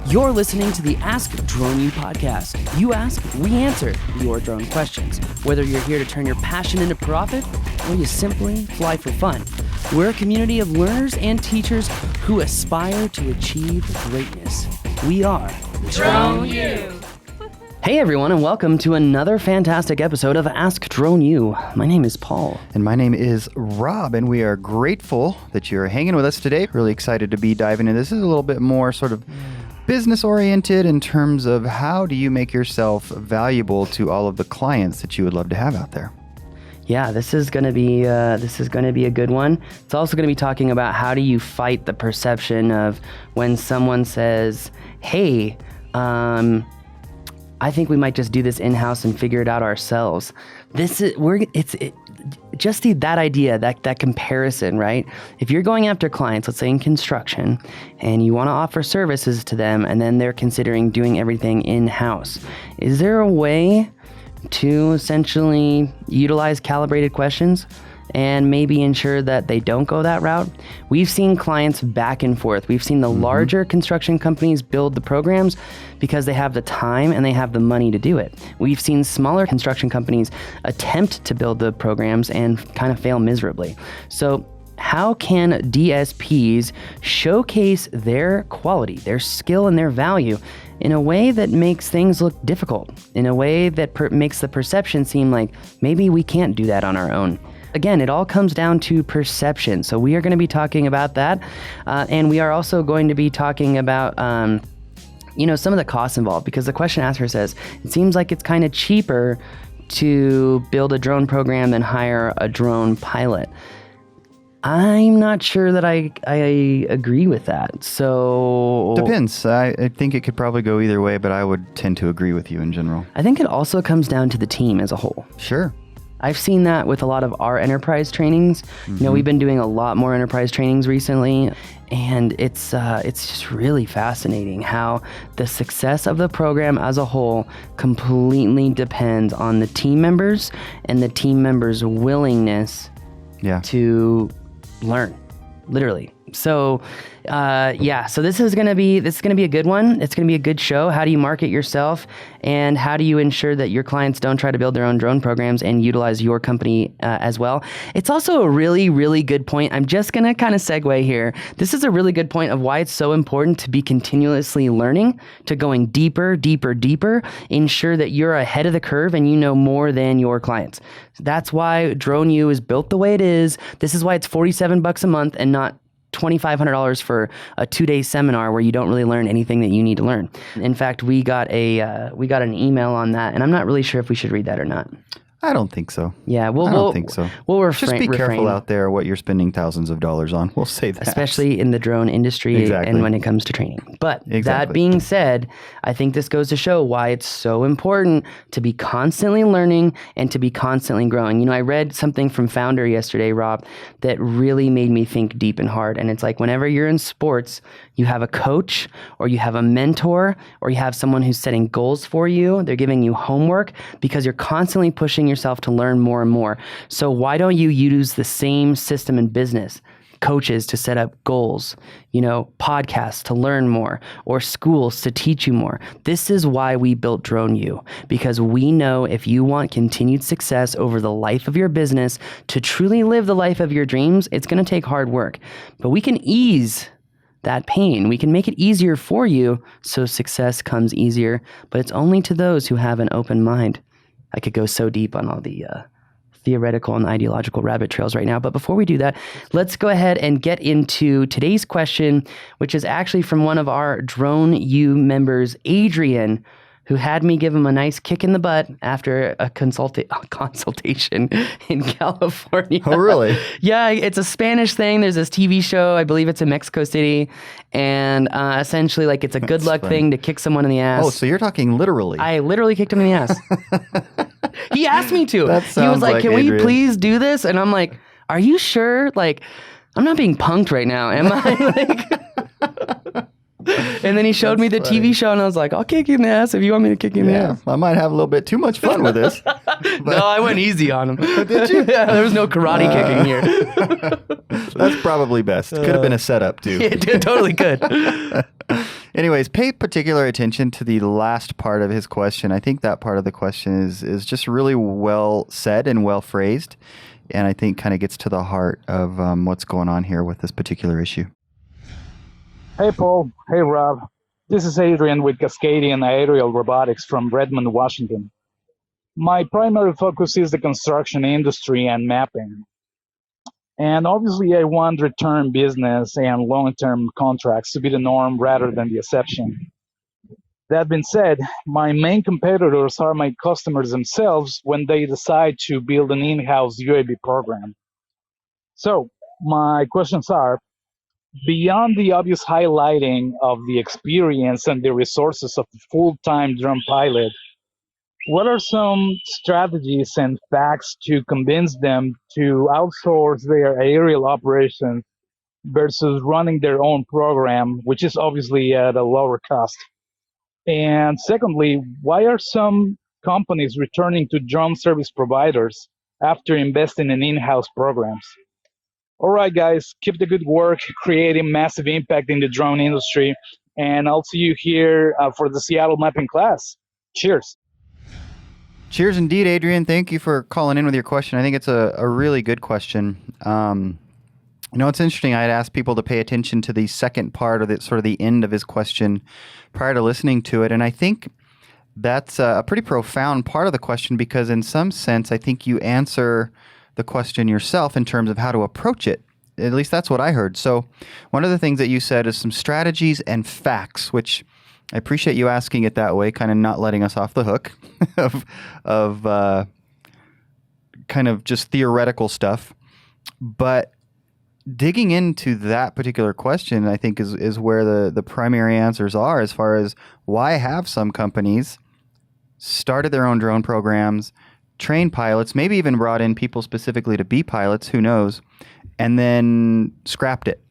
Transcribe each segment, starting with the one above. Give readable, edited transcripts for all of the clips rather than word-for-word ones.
You're listening to the Ask Drone U podcast. You ask, we answer your drone questions. Whether you're here to turn your passion into profit or you simply fly for fun, we're a community of learners and teachers who aspire to achieve greatness. We are Drone U. Hey everyone, and welcome to another fantastic episode of Ask Drone U. My name is Paul. And my name is Rob, and we are grateful that you're hanging with us today. Really excited to be diving into this. This is a little bit more sort of business oriented in terms of how do you make yourself valuable to all of the clients that you would love to have out there. Yeah, this is going to be a good one. It's also going to be talking about how do you fight the perception of when someone says, "Hey, I think we might just do this in-house and figure it out ourselves." That idea, that comparison, right? If you're going after clients, let's say in construction, and you want to offer services to them, and then they're considering doing everything in-house, is there a way to essentially utilize calibrated questions and maybe ensure that they don't go that route? We've seen clients back and forth. We've seen the larger construction companies build the programs because they have the time and they have the money to do it. We've seen smaller construction companies attempt to build the programs and kind of fail miserably. So how can DSPs showcase their quality, their skill, and their value in a way that makes things look difficult, in a way that makes the perception seem like maybe we can't do that on our own? Again, it all comes down to perception. So we are going to be talking about that. And we are also going to be talking about, some of the costs involved, because the question asker says, it seems like it's kind of cheaper to build a drone program than hire a drone pilot. I'm not sure that I agree with that. So Depends. I think it could probably go either way, but I would tend to agree with you in general. I think it also comes down to the team as a whole. Sure. I've seen that with a lot of our enterprise trainings. We've been doing a lot more enterprise trainings recently, and it's just really fascinating how the success of the program as a whole completely depends on the team members and the team members' willingness to learn, literally. So, so this is gonna be a good one. It's gonna be a good show. How do you market yourself, and how do you ensure that your clients don't try to build their own drone programs and utilize your company as well? It's also a really, really good point. I'm just gonna kind of segue here. This is a really good point of why it's so important to be continuously learning, to going deeper, deeper, deeper. Ensure that you're ahead of the curve and you know more than your clients. That's why Drone U is built the way it is. This is why it's $47 a month and not $2,500 for a 2-day seminar where you don't really learn anything that you need to learn. In fact, we got an email on that, and I'm not really sure if we should read that or not. I don't think so. Yeah, I don't think so. We'll just be careful out there what you're spending thousands of dollars on. We'll say that. Especially in the drone industry and when it comes to training. But that being said, I think this goes to show why it's so important to be constantly learning and to be constantly growing. I read something from Founder yesterday, Rob, that really made me think deep and hard. And it's like whenever you're in sports, you have a coach or you have a mentor or you have someone who's setting goals for you. They're giving you homework because you're constantly pushing yourself to learn more and more. So why don't you use the same system in business? Coaches to set up goals, podcasts to learn more, or schools to teach you more. This is why we built Drone U, because we know if you want continued success over the life of your business, to truly live the life of your dreams, it's going to take hard work. But we can ease that pain. We can make it easier for you so success comes easier, but it's only to those who have an open mind. I could go so deep on all the theoretical and ideological rabbit trails right now. But before we do that, let's go ahead and get into today's question, which is actually from one of our Drone U members, Adrian, who had me give him a nice kick in the butt after a consultation in California. Oh, really? Yeah, it's a Spanish thing. There's this TV show, I believe it's in Mexico City, and essentially like it's a good luck thing to kick someone in the ass. Oh, so you're talking literally. I literally kicked him in the ass. He asked me to. He was like, can Adrian. we please do this? And I'm like, are you sure? Like, I'm not being punked right now, am I? And then he showed me the TV show, and I was like, I'll kick you in the ass if you want me to kick you in the ass. I might have a little bit too much fun with this. No, I went easy on him. Did you? Yeah, there was no karate kicking here. That's probably best. Could have been a setup, too. It totally could. Anyways, pay particular attention to the last part of his question. I think that part of the question is just really well said and well phrased, and I think kind of gets to the heart of what's going on here with this particular issue. Hey, Paul. Hey, Rob. This is Adrian with Cascadian Aerial Robotics from Redmond, Washington. My primary focus is the construction industry and mapping. And obviously, I want return business and long-term contracts to be the norm rather than the exception. That being said, my main competitors are my customers themselves when they decide to build an in-house UAV program. So, my questions are, beyond the obvious highlighting of the experience and the resources of the full-time drone pilot, what are some strategies and facts to convince them to outsource their aerial operations versus running their own program, which is obviously at a lower cost? And secondly, why are some companies returning to drone service providers after investing in in-house programs? All right, guys, keep the good work, creating massive impact in the drone industry, and I'll see you here for the Seattle mapping class. Cheers. Cheers indeed, Adrian. Thank you for calling in with your question. I think it's a really good question. It's interesting. I had asked people to pay attention to the second part of sort of the end of his question prior to listening to it, and I think that's a pretty profound part of the question because in some sense, I think you answer the question yourself in terms of how to approach it. At least that's what I heard. So one of the things that you said is some strategies and facts, which I appreciate you asking it that way, kind of not letting us off the hook of kind of just theoretical stuff. But digging into that particular question, I think is where the primary answers are as far as why have some companies started their own drone programs, trained pilots, maybe even brought in people specifically to be pilots, who knows, and then scrapped it.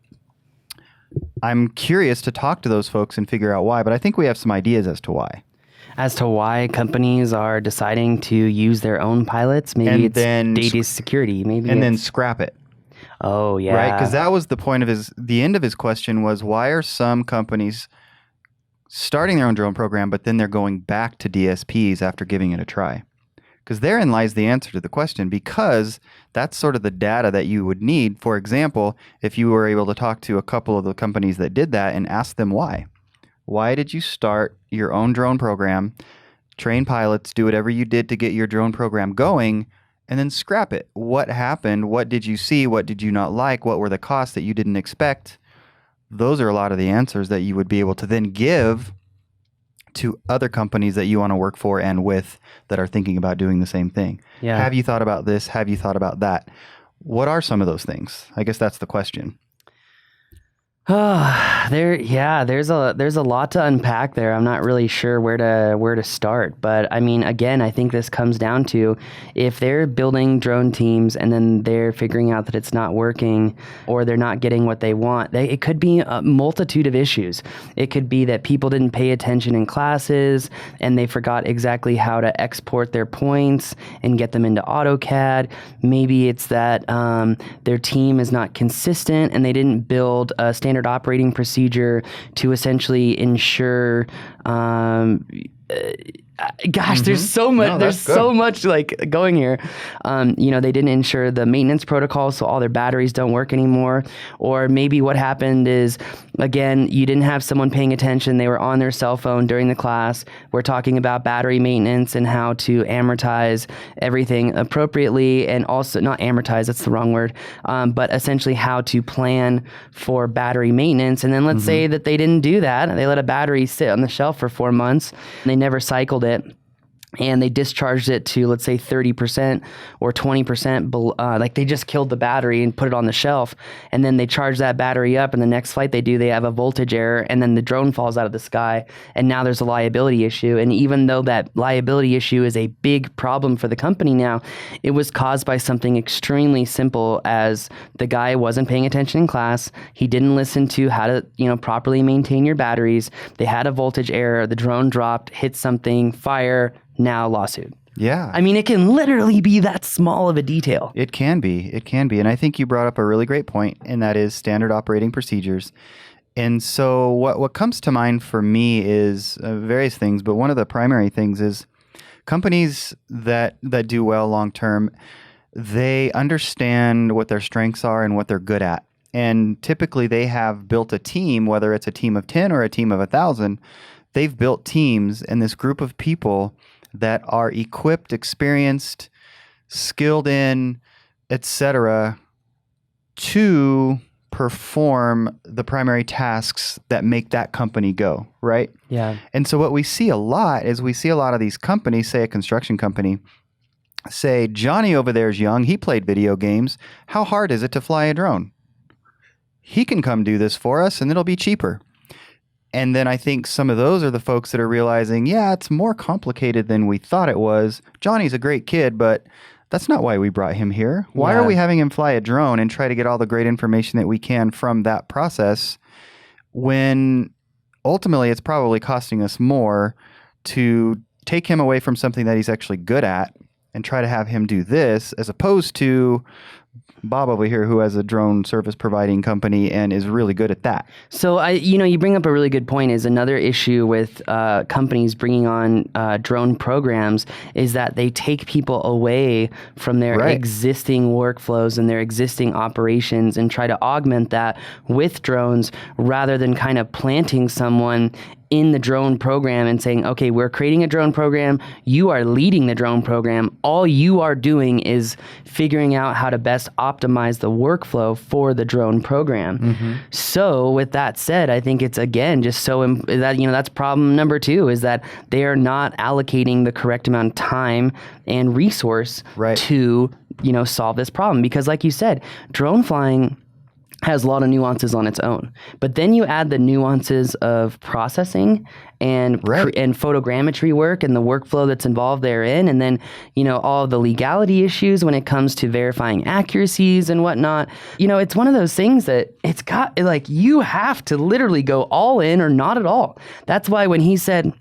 I'm curious to talk to those folks and figure out why, but I think we have some ideas as to why. As to why companies are deciding to use their own pilots, maybe it's data security, then scrap it. Oh, yeah. Right, because that was the point of the end of his question was, why are some companies starting their own drone program, but then they're going back to DSPs after giving it a try? Because therein lies the answer to the question, because that's sort of the data that you would need. For example, if you were able to talk to a couple of the companies that did that and ask them why. Why did you start your own drone program, train pilots, do whatever you did to get your drone program going, and then scrap it? What happened? What did you see? What did you not like? What were the costs that you didn't expect? Those are a lot of the answers that you would be able to then give to other companies that you want to work for and with that are thinking about doing the same thing. Yeah. Have you thought about this? Have you thought about that? What are some of those things? I guess that's the question. There's a lot to unpack there. I'm not really sure where to start, but I mean, again, I think this comes down to if they're building drone teams and then they're figuring out that it's not working or they're not getting what they want. It could be a multitude of issues. It could be that people didn't pay attention in classes and they forgot exactly how to export their points and get them into AutoCAD. Maybe it's that their team is not consistent and they didn't build a standard operating procedure to essentially ensure there's so much. No, there's so much like going here. They didn't ensure the maintenance protocol, so all their batteries don't work anymore. Or maybe what happened is, again, you didn't have someone paying attention. They were on their cell phone during the class. We're talking about battery maintenance and how to amortize everything appropriately, and also not amortize. That's the wrong word. But essentially how to plan for battery maintenance. And then let's say that they didn't do that. They let a battery sit on the shelf for 4 months. And they never cycled it. And they discharged it to, let's say, 30% or 20%. Like they just killed the battery and put it on the shelf. And then they charge that battery up. And the next flight they do, they have a voltage error. And then the drone falls out of the sky. And now there's a liability issue. And even though that liability issue is a big problem for the company now, it was caused by something extremely simple as the guy wasn't paying attention in class. He didn't listen to how to, properly maintain your batteries. They had a voltage error. The drone dropped, hit something, fire. Now lawsuit. Yeah. I mean, it can literally be that small of a detail. It can be. And I think you brought up a really great point, and that is standard operating procedures. And so what comes to mind for me is various things, but one of the primary things is companies that do well long term, they understand what their strengths are and what they're good at. And typically they have built a team, whether it's a team of 10 or a team of 1,000, they've built teams and this group of people that are equipped, experienced, skilled in, etc., to perform the primary tasks that make that company go, right? Yeah. And so what we see a lot is we see a lot of these companies, say a construction company, say, Johnny over there is young. He played video games. How hard is it to fly a drone? He can come do this for us and it'll be cheaper. And then I think some of those are the folks that are realizing, yeah, it's more complicated than we thought it was. Johnny's a great kid, but that's not why we brought him here. Why are we having him fly a drone and try to get all the great information that we can from that process when ultimately it's probably costing us more to take him away from something that he's actually good at and try to have him do this as opposed to Bob over here who has a drone service providing company and is really good at that. So you bring up a really good point. Is another issue with companies bringing on drone programs is that they take people away from their existing workflows and their existing operations and try to augment that with drones rather than kind of planting someone in the drone program and saying, okay, we're creating a drone program. You are leading the drone program. All you are doing is figuring out how to best optimize the workflow for the drone program. Mm-hmm. So with that said, I think it's again just so that that's problem number 2 is that they are not allocating the correct amount of time and resource to solve this problem. Because like you said, drone flying has a lot of nuances on its own. But then you add the nuances of processing and and photogrammetry work and the workflow that's involved therein, and then all of the legality issues when it comes to verifying accuracies and whatnot. It's one of those things that it's got you have to literally go all in or not at all. That's why when he said,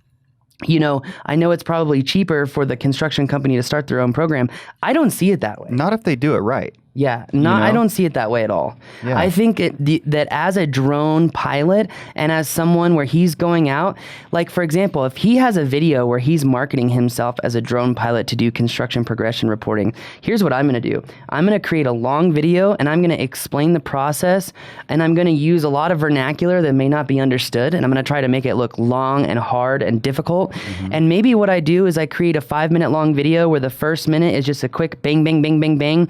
I know it's probably cheaper for the construction company to start their own program, I don't see it that way. Not if they do it right. Yeah, I don't see it that way at all. Yeah. I think that as a drone pilot and as someone where he's going out, like for example, if he has a video where he's marketing himself as a drone pilot to do construction progression reporting, here's what I'm going to do. I'm going to create a long video and I'm going to explain the process and I'm going to use a lot of vernacular that may not be understood and I'm going to try to make it look long and hard and difficult. Mm-hmm. And maybe what I do is I create a 5-minute long video where the first minute is just a quick bang, bang, bang, bang, bang.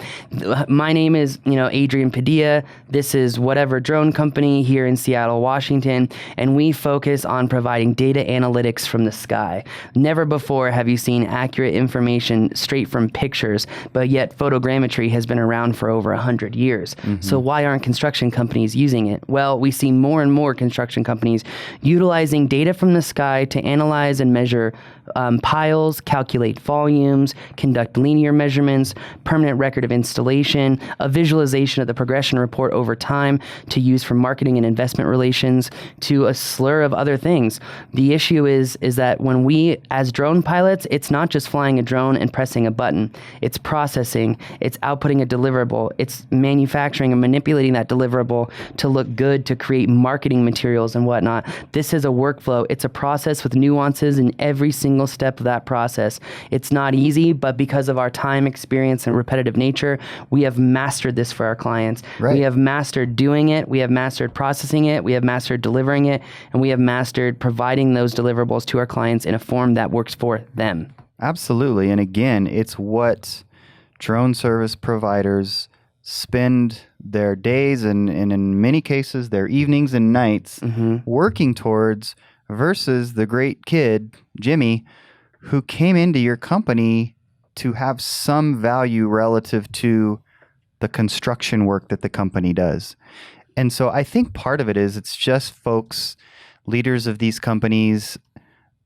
My name is, Adrian Padilla. This is whatever drone company here in Seattle, Washington, and we focus on providing data analytics from the sky. Never before have you seen accurate information straight from pictures, but yet photogrammetry has been around for over 100 years. Mm-hmm. So why aren't construction companies using it? Well, we see more and more construction companies utilizing data from the sky to analyze and measure piles, calculate volumes, conduct linear measurements, permanent record of installation, a visualization of the progression report over time to use for marketing and investment relations, to a slur of other things. The issue is that when we, as drone pilots, it's not just flying a drone and pressing a button. It's processing, it's outputting a deliverable, it's manufacturing and manipulating that deliverable to look good, to create marketing materials and whatnot. This is a workflow. It's a process with nuances in every single step of that process. It's not easy, but because of our time, experience, and repetitive nature, we have mastered this for our clients. Right. We have mastered doing it. We have mastered processing it. We have mastered delivering it. And we have mastered providing those deliverables to our clients in a form that works for them. Absolutely. And again, it's what drone service providers spend their days and in many cases, their evenings and nights working towards versus the great kid, Jimmy, who came into your company to have some value relative to the construction work that the company does. And so I think part of it is it's just folks, leaders of these companies,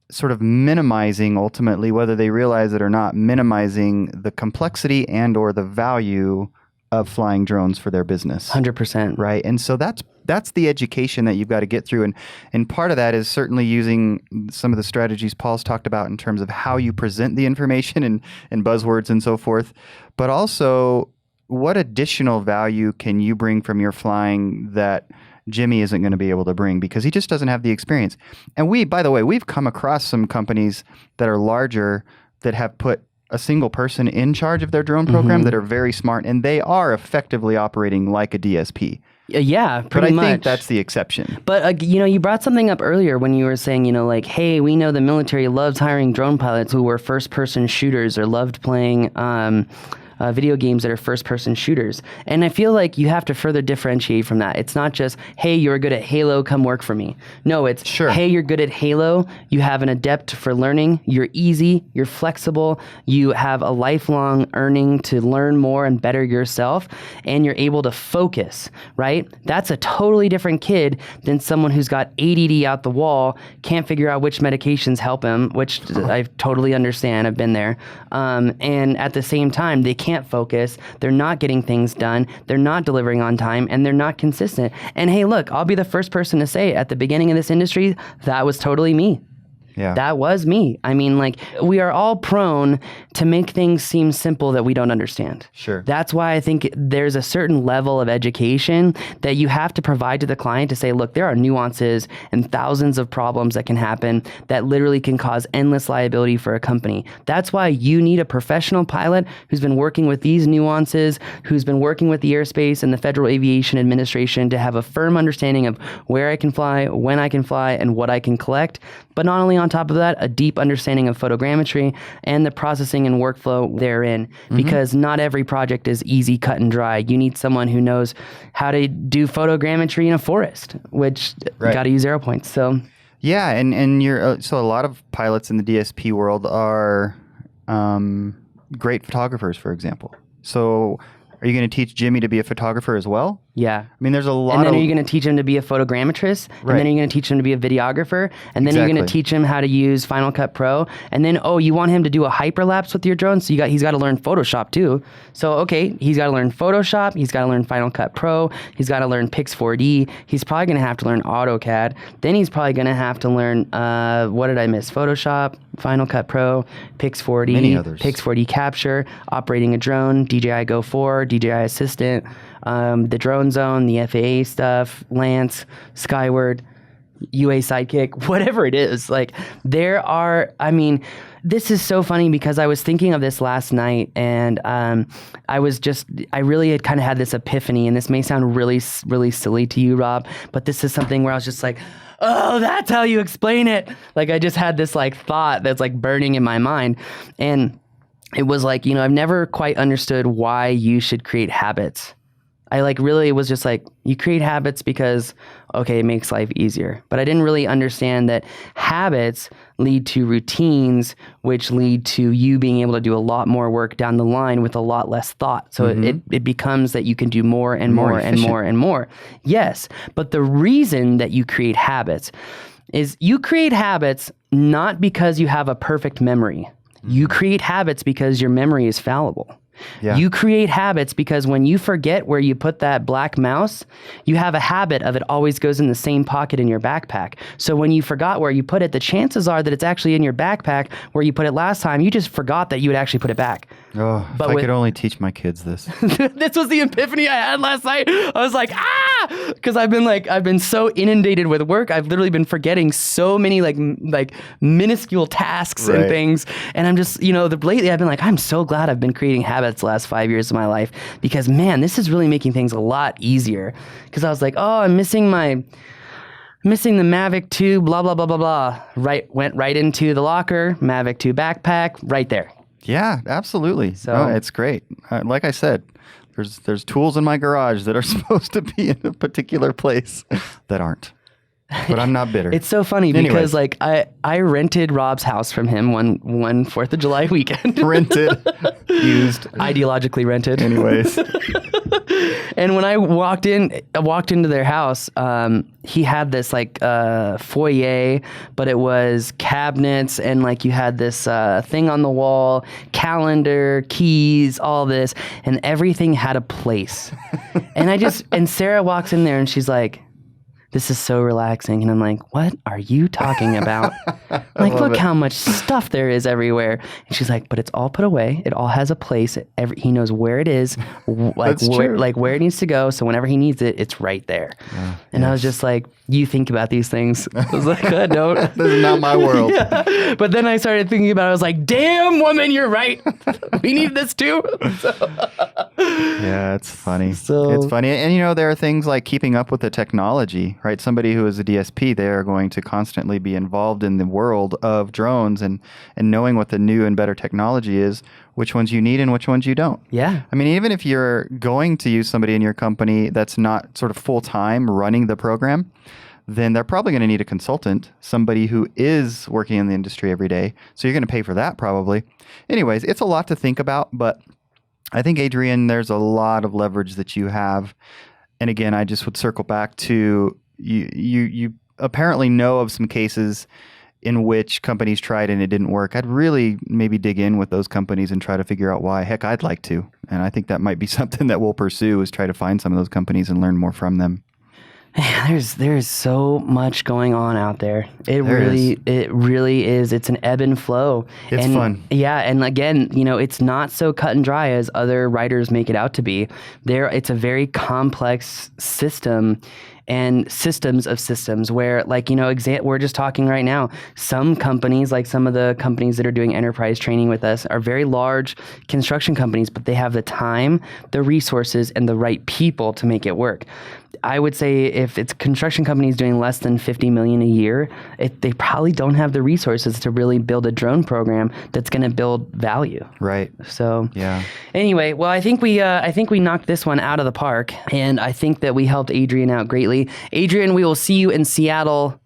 sort of minimizing ultimately, whether they realize it or not, minimizing the complexity and or the value of flying drones for their business. 100%. Right. And so that's the education that you've got to get through. And part of that is certainly using some of the strategies Paul's talked about in terms of how you present the information and buzzwords and so forth, but also what additional value can you bring from your flying that Jimmy isn't going to be able to bring because he just doesn't have the experience. And by the way, we've come across some companies that are larger that have put a single person in charge of their drone program that are very smart, and they are effectively operating like a DSP. Yeah, pretty much. But I think that's the exception. But, you brought something up earlier when you were saying, like, hey, we know the military loves hiring drone pilots who were first-person shooters or loved playing video games that are first-person shooters. And I feel like you have to further differentiate from that. It's not just, hey, you're good at Halo, come work for me. No, it's, hey, you're good at Halo, you have an adept for learning, you're easy, you're flexible, you have a lifelong earning to learn more and better yourself, and you're able to focus, right? That's a totally different kid than someone who's got ADD out the wall, can't figure out which medications help him, which I totally understand, I've been there. And at the same time, they can't focus, they're not getting things done, they're not delivering on time, and they're not consistent. And hey, look, I'll be the first person to say at the beginning of this industry, that was totally me. Yeah. That was me. I mean, like, we are all prone to make things seem simple that we don't understand. Sure. That's why I think there's a certain level of education that you have to provide to the client to say, look, there are nuances and thousands of problems that can happen that literally can cause endless liability for a company. That's why you need a professional pilot who's been working with these nuances, who's been working with the airspace and the Federal Aviation Administration to have a firm understanding of where I can fly, when I can fly, and what I can collect. But not only on top of that, a deep understanding of photogrammetry and the processing and workflow therein, because not every project is easy, cut and dry. You need someone who knows how to do photogrammetry in a forest, which got to use arrow points. So yeah, and you're so a lot of pilots in the DSP world are great photographers, for example. So are you going to teach Jimmy to be a photographer as well? Yeah. I mean, there's a lot And then of... are you going to teach him to be a photogrammetrist? And then are you going to teach him to be a videographer? And then you're going to teach him how to use Final Cut Pro? And then, you want him to do a hyperlapse with your drone? So he's got to learn Photoshop too. So, okay, he's got to learn Photoshop. He's got to learn Final Cut Pro. He's got to learn Pix 4D. He's probably going to have to learn AutoCAD. Then he's probably going to have to learn, what did I miss? Photoshop, Final Cut Pro, Pix 4D, many others. Pix 4D Capture, operating a drone, DJI Go 4, DJI Assistant, the drone zone, the FAA stuff, Lance, Skyward, UA Sidekick, whatever it is. Like, this is so funny because I was thinking of this last night, and I really had kind of had this epiphany, and this may sound really, really silly to you, Rob, but this is something where I was just like, oh, that's how you explain it. Like, I just had this like thought that's like burning in my mind. And it was like, I've never quite understood why you should create habits. It was just like, you create habits because, okay, it makes life easier. But I didn't really understand that habits lead to routines, which lead to you being able to do a lot more work down the line with a lot less thought. So it becomes that you can do more and more and more and more. Yes, but the reason that you create habits is you create habits not because you have a perfect memory. You create habits because your memory is fallible. Yeah. You create habits because when you forget where you put that black mouse, you have a habit of it always goes in the same pocket in your backpack. So when you forgot where you put it, the chances are that it's actually in your backpack where you put it last time. You just forgot that you would actually put it back. Oh, if I could only teach my kids this. This was the epiphany I had last night. I was like, because I've been so inundated with work. I've literally been forgetting so many like minuscule tasks and things. And I'm just, lately I've been like, I'm so glad I've been creating habits the last 5 years of my life, because man, this is really making things a lot easier. Because I was like, I'm missing the Mavic 2, blah, blah, blah, blah, blah. Went right into the locker, Mavic 2 backpack, right there. Yeah, absolutely. So it's great. Like I said, there's tools in my garage that are supposed to be in a particular place that aren't. But I'm not bitter. It's so funny because like I rented Rob's house from him one 4th of July weekend. Rented, used, ideologically rented. Anyways. And when I walked into their house, he had this like foyer, but it was cabinets, and like you had this thing on the wall, calendar, keys, all this, and everything had a place. And Sarah walks in there and she's like, this is so relaxing. And I'm like, what are you talking about? Like, look how much stuff there is everywhere. And she's like, but it's all put away. It all has a place. He knows where it is, like where it needs to go. So whenever he needs it, it's right there. And I was just like, you think about these things. I was like, I don't. This is not my world. Yeah. But then I started thinking about it. I was like, damn, woman, you're right. We need this too. Yeah, it's funny. It's funny. And, there are things like keeping up with the technology, right? Somebody who is a DSP, they are going to constantly be involved in the world of drones and knowing what the new and better technology is, which ones you need and which ones you don't. Yeah. I mean, even if you're going to use somebody in your company that's not sort of full-time running the program, then they're probably going to need a consultant, somebody who is working in the industry every day. So you're going to pay for that probably. Anyways, it's a lot to think about, but I think, Adrian, there's a lot of leverage that you have. And again, I just would circle back to you apparently know of some cases in which companies tried and it didn't work. I'd really maybe dig in with those companies and try to figure out why. Heck, I'd like to. And I think that might be something that we'll pursue, is try to find some of those companies and learn more from them. There's so much going on out there. It really is. It's an ebb and flow. It's fun. Yeah, and again, it's not so cut and dry as other writers make it out to be. It's a very complex system and systems of systems where, we're just talking right now. Some companies, like some of the companies that are doing enterprise training with us, are very large construction companies, but they have the time, the resources, and the right people to make it work. I would say if it's construction companies doing less than $50 million a year, they probably don't have the resources to really build a drone program that's going to build value. Right. So yeah. Anyway, well, I think we knocked this one out of the park, and I think that we helped Adrian out greatly. Adrian, we will see you in Seattle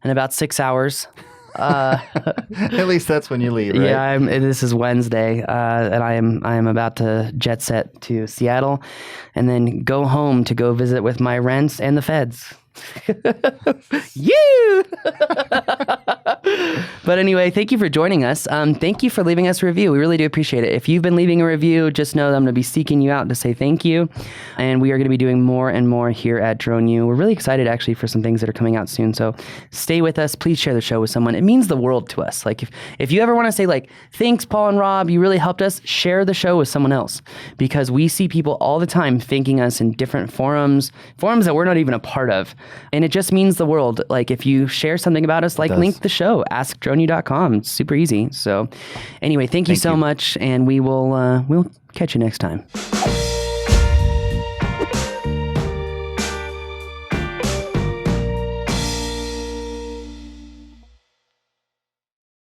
in about 6 hours. At least that's when you leave, right? Yeah, this is Wednesday, and I am about to jet set to Seattle, and then go home to go visit with my rents and the feds. You. But anyway, thank you for joining us. Thank you for leaving us a review. We really do appreciate it. If you've been leaving a review, just know that I'm going to be seeking you out to say thank you. And we are going to be doing more and more here at Drone U. We're really excited actually for some things that are coming out soon. So stay with us. Please share the show with someone. It means the world to us. Like if you ever want to say thanks, Paul and Rob, you really helped us, share the show with someone else, because we see people all the time thanking us in different forums that we're not even a part of. And it just means the world. If you share something about us, link the show, askdroneu.com. It's super easy. So anyway, thank you so much, and we'll catch you next time.